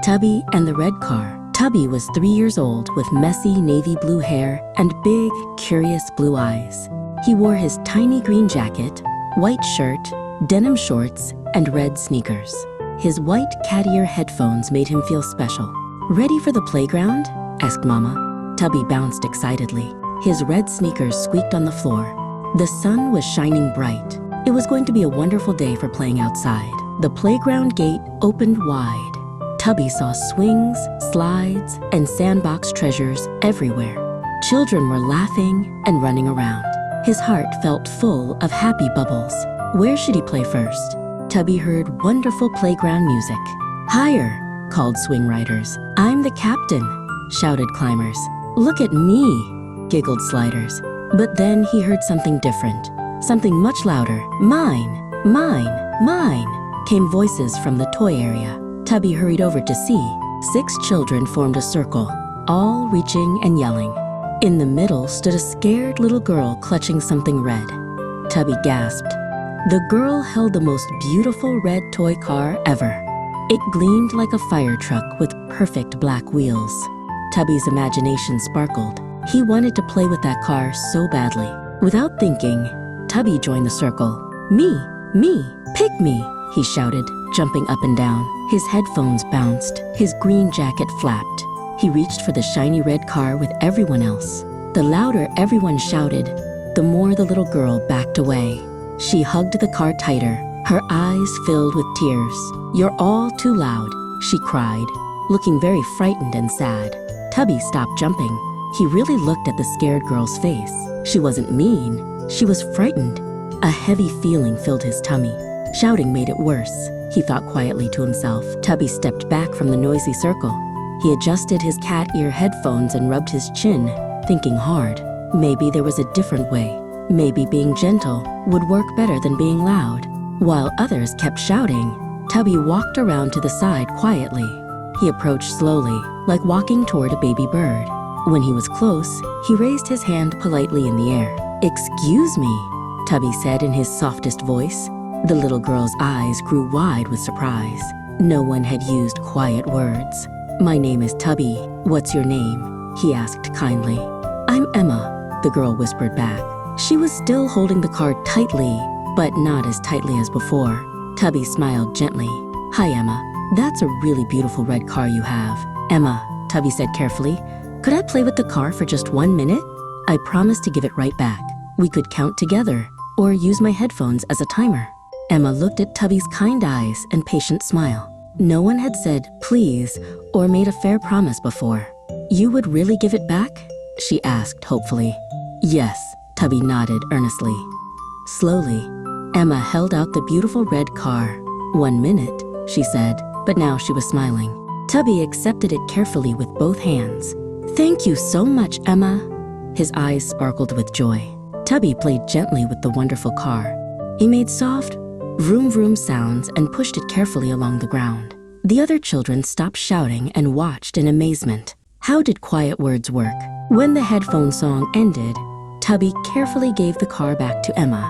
Tubby and the Red Car. Tubby was 3 years old with messy navy blue hair and big, curious blue eyes. He wore his tiny green jacket, white shirt, denim shorts, and red sneakers. His white cat ear headphones made him feel special. "Ready for the playground?" asked Mama. Tubby bounced excitedly. His red sneakers squeaked on the floor. The sun was shining bright. It was going to be a wonderful day for playing outside. The playground gate opened wide. Tubby saw swings, slides, and sandbox treasures everywhere. Children were laughing and running around. His heart felt full of happy bubbles. Where should he play first? Tubby heard wonderful playground music. "Higher," called swing riders. "I'm the captain," shouted climbers. "Look at me," giggled sliders. But then he heard something different, something much louder. "Mine, mine, mine," came voices from the toy area. Tubby hurried over to see. 6 children formed a circle, all reaching and yelling. In the middle stood a scared little girl clutching something red. Tubby gasped. The girl held the most beautiful red toy car ever. It gleamed like a fire truck with perfect black wheels. Tubby's imagination sparkled. He wanted to play with that car so badly. Without thinking, Tubby joined the circle. Me, pick me," he shouted, jumping up and down. His headphones bounced, his green jacket flapped. He reached for the shiny red car with everyone else. The louder everyone shouted, the more the little girl backed away. She hugged the car tighter, her eyes filled with tears. "You're all too loud," she cried, looking very frightened and sad. Tubby stopped jumping. He really looked at the scared girl's face. She wasn't mean, she was frightened. A heavy feeling filled his tummy. Shouting made it worse, he thought quietly to himself. Tubby stepped back from the noisy circle. He adjusted his cat ear headphones and rubbed his chin, thinking hard. Maybe there was a different way. Maybe being gentle would work better than being loud. While others kept shouting, Tubby walked around to the side quietly. He approached slowly, like walking toward a baby bird. When he was close, he raised his hand politely in the air. "Excuse me," Tubby said in his softest voice. The little girl's eyes grew wide with surprise. No one had used quiet words. "My name is Tubby. What's your name?" he asked kindly. "I'm Emma," the girl whispered back. She was still holding the card tightly, but not as tightly as before. Tubby smiled gently. "Hi, Emma. That's a really beautiful red car you have." "Emma," Tubby said carefully, "could I play with the car for just 1 minute? I promise to give it right back. We could count together, or use my headphones as a timer." Emma looked at Tubby's kind eyes and patient smile. No one had said please or made a fair promise before. "You would really give it back?" she asked hopefully. "Yes," Tubby nodded earnestly. Slowly, Emma held out the beautiful red car. "1 minute," she said, but now she was smiling. Tubby accepted it carefully with both hands. "Thank you so much, Emma." His eyes sparkled with joy. Tubby played gently with the wonderful car. He made soft vroom vroom sounds and pushed it carefully along the ground. The other children stopped shouting and watched in amazement. How did quiet words work? When the headphone song ended, Tubby carefully gave the car back to Emma.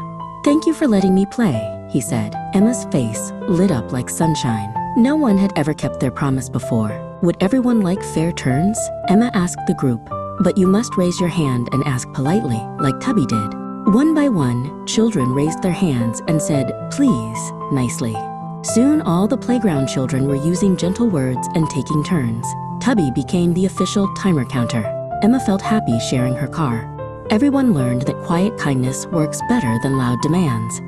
"Thank you for letting me play," he said. Emma's face lit up like sunshine. No one had ever kept their promise before. Would everyone like fair turns? Emma asked the group, but you must raise your hand and ask politely, like Tubby did. One by one, children raised their hands and said, "Please," nicely. Soon all the playground children were using gentle words and taking turns. Tubby became the official timer counter. Emma felt happy sharing her car. Everyone learned that quiet kindness works better than loud demands.